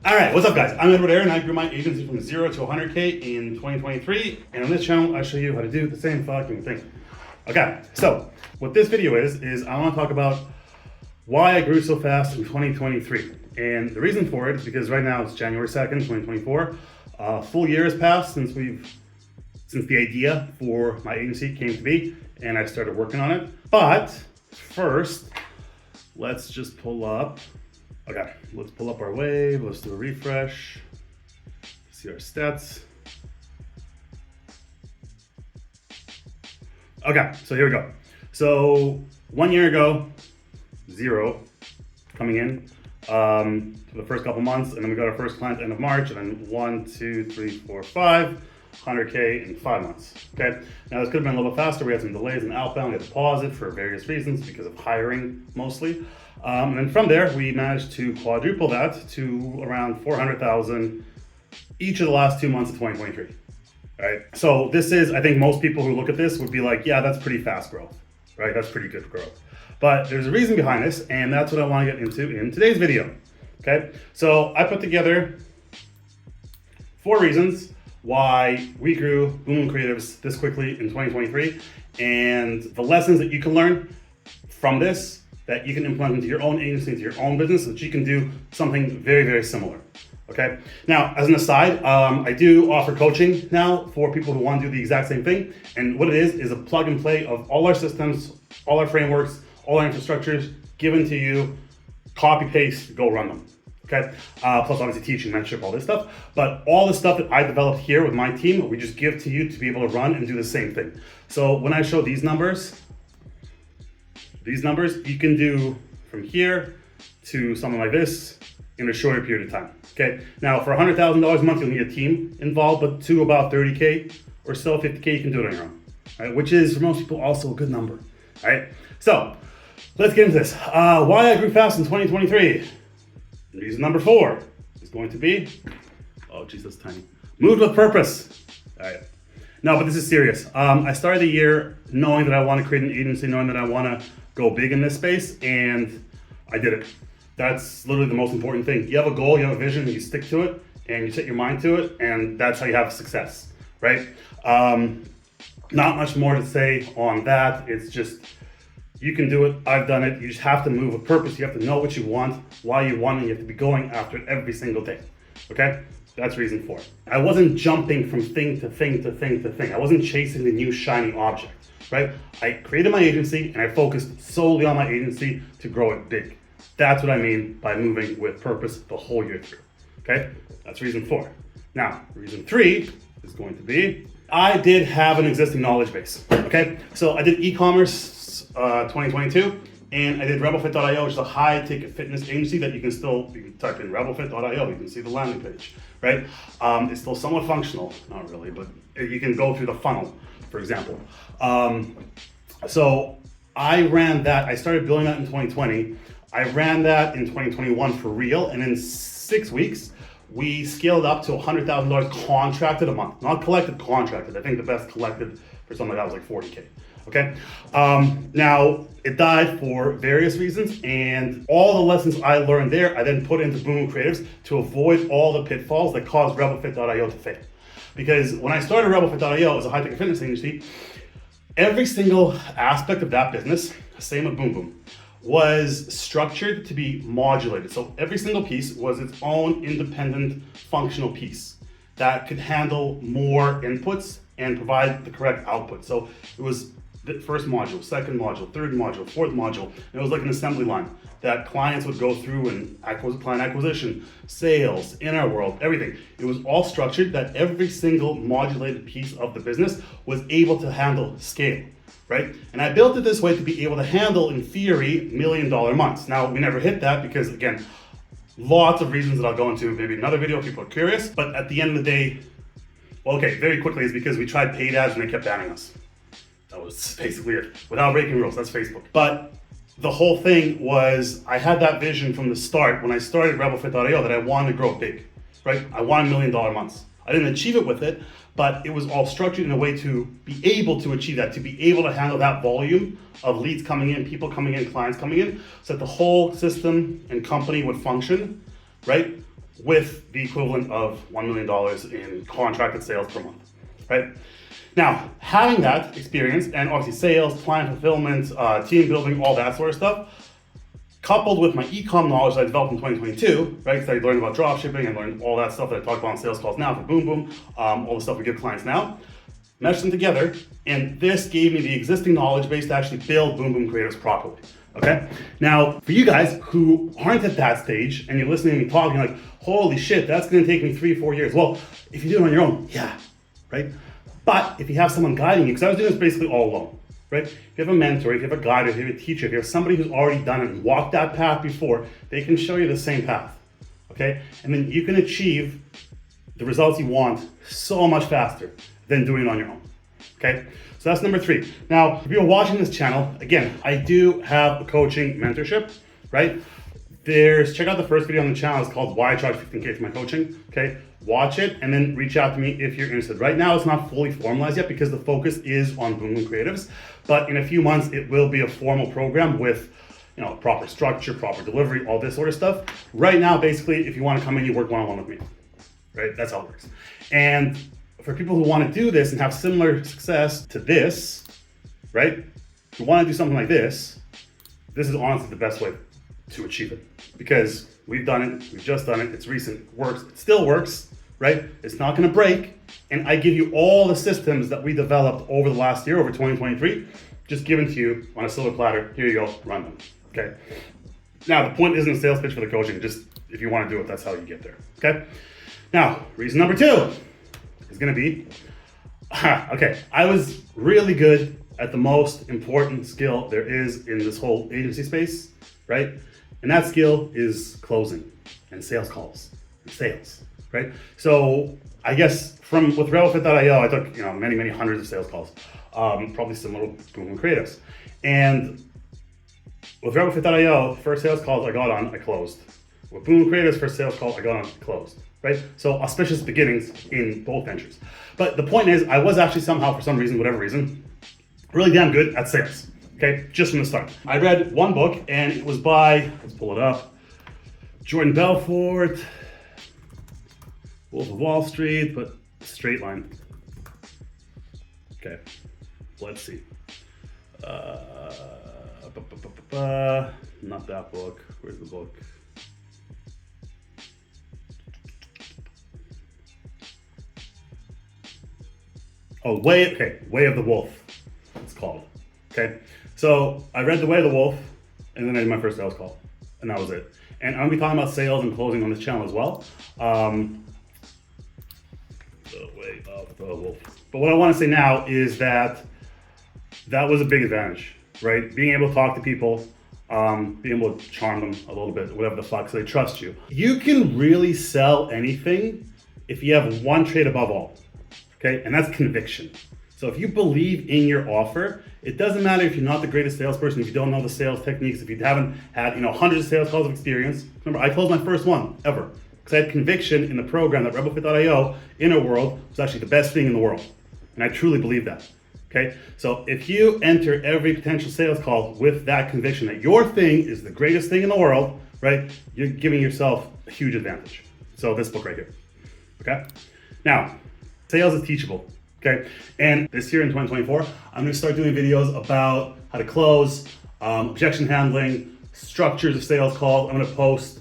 All right, what's up guys? I'm Edward Aaron. I grew my agency from 0 to 100K in 2023. And on this channel, I show you how to do the same fucking thing. Okay, so what this video is I want to talk about why I grew so fast in 2023. And the reason for it is because right now it's January 2nd, 2024. Full year has passed since the idea for my agency came to be, and I started working on it. But first, let's just pull up. Okay, let's pull up our wave. Let's do a refresh. See our stats. Okay, so here we go. So 1 year ago, 0 coming in for the first couple months, and then we got our first client end of March, and then 1, 2, 3, 4, 5, 100K in 5 months. Okay, now this could have been a little bit faster. We had some delays in outbound. We had to pause it for various reasons because of hiring mostly. And then from there, we managed to quadruple that to around 400,000 each of the last 2 months of 2023. Right. So this is, I think most people who look at this would be like, yeah, that's pretty fast growth, right? That's pretty good growth. But there's a reason behind this, and that's what I want to get into in today's video. Okay. So I put together 4 reasons why we grew Boom Creatives this quickly in 2023, and the lessons that you can learn from this that you can implement into your own agency, into your own business, so that you can do something very, very similar. Okay. Now, as an aside, I do offer coaching now for people who want to do the exact same thing. And what it is a plug and play of all our systems, all our frameworks, all our infrastructures given to you, copy paste, go run them. Okay. Plus obviously teaching, mentorship, all this stuff. But all the stuff that I developed here with my team, we just give to you to be able to run and do the same thing. So when I show these numbers, you can do from here to something like this in a shorter period of time. Okay. Now for $100,000 a month, you'll need a team involved, but to about 30K or so, 50K, you can do it on your own, right? Which is for most people also a good number. All right. So let's get into this. Why I grew fast in 2023. Reason number 4 is going to be, oh geez, that's tiny. Moved with purpose. All right. No, but this is serious. I started the year knowing that I want to create an agency, knowing that I want to go big in this space, and I did it. That's literally the most important thing. You have a goal, you have a vision, and you stick to it, and you set your mind to it, and that's how you have success, right? Not much more to say on that. It's just, you can do it. I've done it. You just have to move with purpose. You have to know what you want, why you want it. You have to be going after it every single day, okay? That's reason 4. I wasn't jumping from thing to thing to thing to thing. I wasn't chasing the new shiny object, right? I created my agency and I focused solely on my agency to grow it big. That's what I mean by moving with purpose the whole year through, okay? That's reason 4. Now, reason 3 is going to be, I did have an existing knowledge base, okay? So I did e-commerce 2022, and I did rebelfit.io, which is a high-ticket fitness agency that you can type in rebelfit.io, you can see the landing page, right? It's still somewhat functional, not really, but you can go through the funnel, for example. So I ran that, I started building that in 2020. I ran that in 2021 for real, and in 6 weeks, we scaled up to $100,000 contracted a month. Not collected, contracted. I think the best collected for something like that was like 40K. Okay. Now it died for various reasons, and all the lessons I learned there, I then put into Boom Creatives to avoid all the pitfalls that caused rebelfit.io to fail. Because when I started rebelfit.io as a high-tech fitness agency, every single aspect of that business, same with Boom Boom, was structured to be modulated. So every single piece was its own independent functional piece that could handle more inputs and provide the correct output. So it was the first module, second module, third module, fourth module. And it was like an assembly line that clients would go through, and client acquisition, sales, in our world, everything. It was all structured that every single modulated piece of the business was able to handle scale, right? And I built it this way to be able to handle, in theory, $1 million months. Now, we never hit that because, again, lots of reasons that I'll go into maybe another video if people are curious. But at the end of the day, well, okay, very quickly, is because we tried paid ads and they kept banning us. That was basically it. Without breaking rules, that's Facebook. But the whole thing was, I had that vision from the start when I started rebelfit.io that I wanted to grow big, right? I wanted $1 million months. I didn't achieve it with it, but it was all structured in a way to be able to achieve that, to be able to handle that volume of leads coming in, people coming in, clients coming in, so that the whole system and company would function, right? with the equivalent of $1 million in contracted sales per month, right? Now, having that experience and obviously sales, client fulfillment, team building, all that sort of stuff, coupled with my e-com knowledge that I developed in 2022, right? Because I learned about dropshipping and learned all that stuff that I talk about on sales calls now for Boom Boom, all the stuff we give clients now, meshed them together, and this gave me the existing knowledge base to actually build Boom Boom Creatives properly. Okay. Now, for you guys who aren't at that stage and you're listening to me talking like, holy shit, that's going to take me 3-4 years. Well, if you do it on your own, yeah, right? But if you have someone guiding you, because I was doing this basically all alone, right? If you have a mentor, if you have a guide, if you have a teacher, if you have somebody who's already done it and walked that path before, they can show you the same path, okay? And then you can achieve the results you want so much faster than doing it on your own, okay? So that's number 3. Now, if you're watching this channel, again, I do have a coaching mentorship, right? Check out the first video on the channel. It's called Why I Charge $15K for My Coaching, okay? Watch it and then reach out to me if you're interested. Right now, it's not fully formalized yet because the focus is on Boom Boom Creatives, but in a few months, it will be a formal program with, you know, proper structure, proper delivery, all this sort of stuff. Right now, basically, if you want to come in, you work one-on-one with me, right? That's how it works. And for people who want to do this and have similar success to this, right? If you want to do something like this is honestly the best way to achieve it because we've done it, we've just done it, it's recent, it works, it still works, right? It's not going to break. And I give you all the systems that we developed over the last year, over 2023, just given to you on a silver platter. Here you go, run them, okay? Now, the point isn't a sales pitch for the coaching, just if you want to do it, that's how you get there, okay? Now, reason number 2 is going to be, okay, I was really good at the most important skill there is in this whole agency space, right? And that skill is closing and sales calls and sales, right? So I guess with RebelFit.io, I took many hundreds of sales calls, probably similar to Boom Boom Creatives. And with RebelFit.io, first sales calls I got on, I closed. With Boom Boom Creatives, first sales call I got on, closed, right? So auspicious beginnings in both ventures. But the point is, I was actually somehow, for some reason, whatever reason, really damn good at sales. Okay, just from the start. I read one book and it was by, let's pull it up, Jordan Belfort, Wolf of Wall Street, but straight line. Okay, let's see. Not that book, where's the book? Oh, Way of the Wolf, it's called, okay? So I read The Way of the Wolf, and then I did my first sales call, and that was it. And I'm gonna be talking about sales and closing on this channel as well. The Way of the Wolf. But what I wanna say now is that was a big advantage, right? Being able to talk to people, being able to charm them a little bit, whatever the fuck, so they trust you. You can really sell anything if you have one trait above all, okay? And that's conviction. So if you believe in your offer, it doesn't matter if you're not the greatest salesperson, if you don't know the sales techniques, if you haven't had hundreds of sales calls of experience. Remember, I closed my first one ever because I had conviction in the program that RebelFit.io, Inner World, was actually the best thing in the world. And I truly believe that, okay? So if you enter every potential sales call with that conviction that your thing is the greatest thing in the world, right, you're giving yourself a huge advantage. So this book right here, okay? Now, sales is teachable. Okay, and this year in 2024, I'm gonna start doing videos about how to close, objection handling, structures of sales calls. I'm gonna post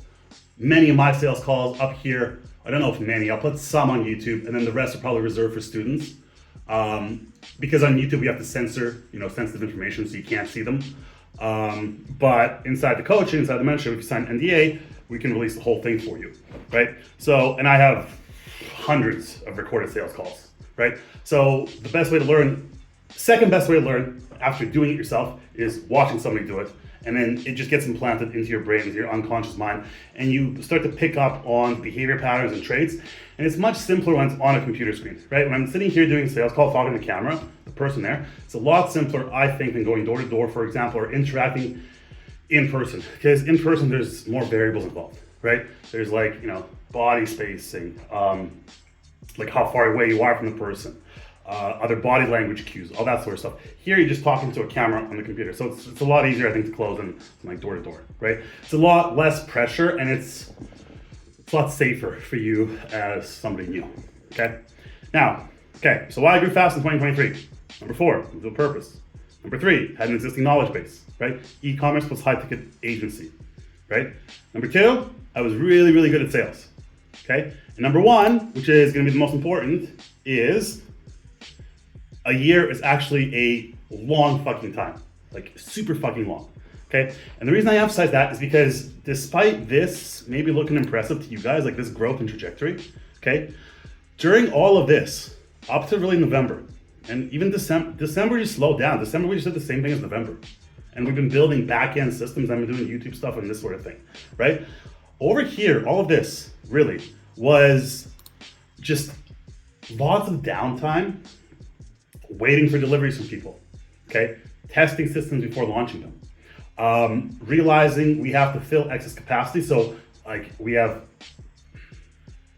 many of my sales calls up here. I don't know if many, I'll put some on YouTube, and then the rest are probably reserved for students. Because on YouTube, we have to censor, sensitive information, so you can't see them. But inside the coaching, inside the mentorship, if you sign an NDA, we can release the whole thing for you, right? So, and I have hundreds of recorded sales calls. Right? So the best way to learn, second best way to learn after doing it yourself is watching somebody do it. And then it just gets implanted into your brain, into your unconscious mind. And you start to pick up on behavior patterns and traits. And it's much simpler when it's on a computer screen, right? When I'm sitting here doing a sales call, talking to the camera, the person there, it's a lot simpler, I think, than going door to door, for example, or interacting in person. Because in person, there's more variables involved, right? There's body spacing, like how far away you are from the person, other body language cues, all that sort of stuff. Here, you're just talking to a camera on the computer. So it's a lot easier, I think, to close than like door to door, right? It's a lot less pressure and it's it's a lot safer for you as somebody new, okay? Now, okay, so why I grew fast in 2023? Number 4, with a purpose. Number 3, had an existing knowledge base, right? E-commerce plus high-ticket agency, right? Number 2, I was really, really good at sales, okay? And number 1, which is gonna be the most important, is a year is actually a long fucking time, like super fucking long, okay? And the reason I emphasize that is because despite this maybe looking impressive to you guys, like this growth and trajectory, okay? During all of this, up to really November, and even December just slowed down. December we just did the same thing as November. And we've been building back-end systems, I've been doing YouTube stuff and this sort of thing, right? Over here, all of this really was just lots of downtime, waiting for deliveries from people, okay? Testing systems before launching them. Realizing we have to fill excess capacity. So like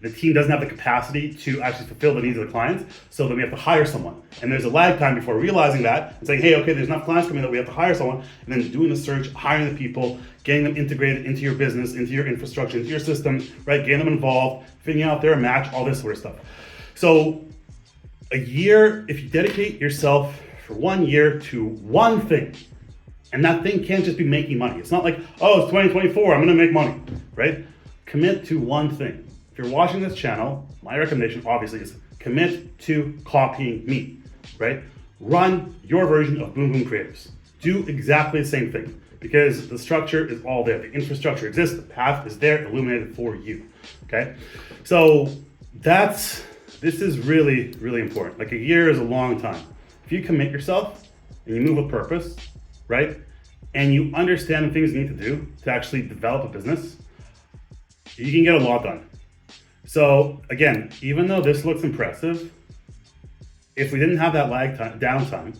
the team doesn't have the capacity to actually fulfill the needs of the clients, so then we have to hire someone. And there's a lag time before realizing that and saying, hey, okay, there's enough clients coming that we have to hire someone, and then doing the search, hiring the people, getting them integrated into your business, into your infrastructure, into your system, right? Getting them involved, figuring out their match, all this sort of stuff. So a year, if you dedicate yourself for 1 year to one thing, and that thing can't just be making money. It's not like, oh, it's 2024, I'm gonna make money, right? Commit to one thing. If you're watching this channel, my recommendation obviously is commit to copying me, right? Run your version of Boom Boom Creatives. Do exactly the same thing because the structure is all there. The infrastructure exists, the path is there, illuminated for you, okay? So this is really, really important. Like a year is a long time. If you commit yourself and you move with purpose, right? And you understand the things you need to do to actually develop a business, you can get a lot done. So again, even though this looks impressive, if we didn't have that downtime,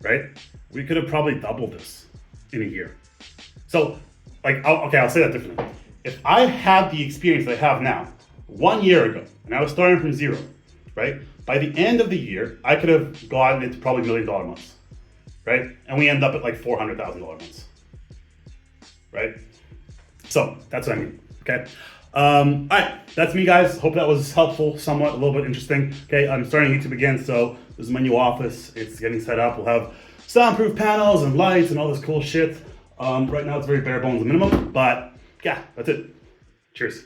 right? We could have probably doubled this in a year. So I'll say that differently. If I had the experience that I have now 1 year ago, and I was starting from zero, right? By the end of the year, I could have gotten into probably $1 million months, right? And we end up at like $400,000 months, right? So that's what I mean, okay? All right, that's me, guys. Hope that was helpful, somewhat, a little bit interesting. Okay, I'm starting YouTube again, so this is my new office. It's getting set up. We'll have soundproof panels and lights and all this cool shit. Right now it's very bare bones minimum, but yeah, that's it. Cheers.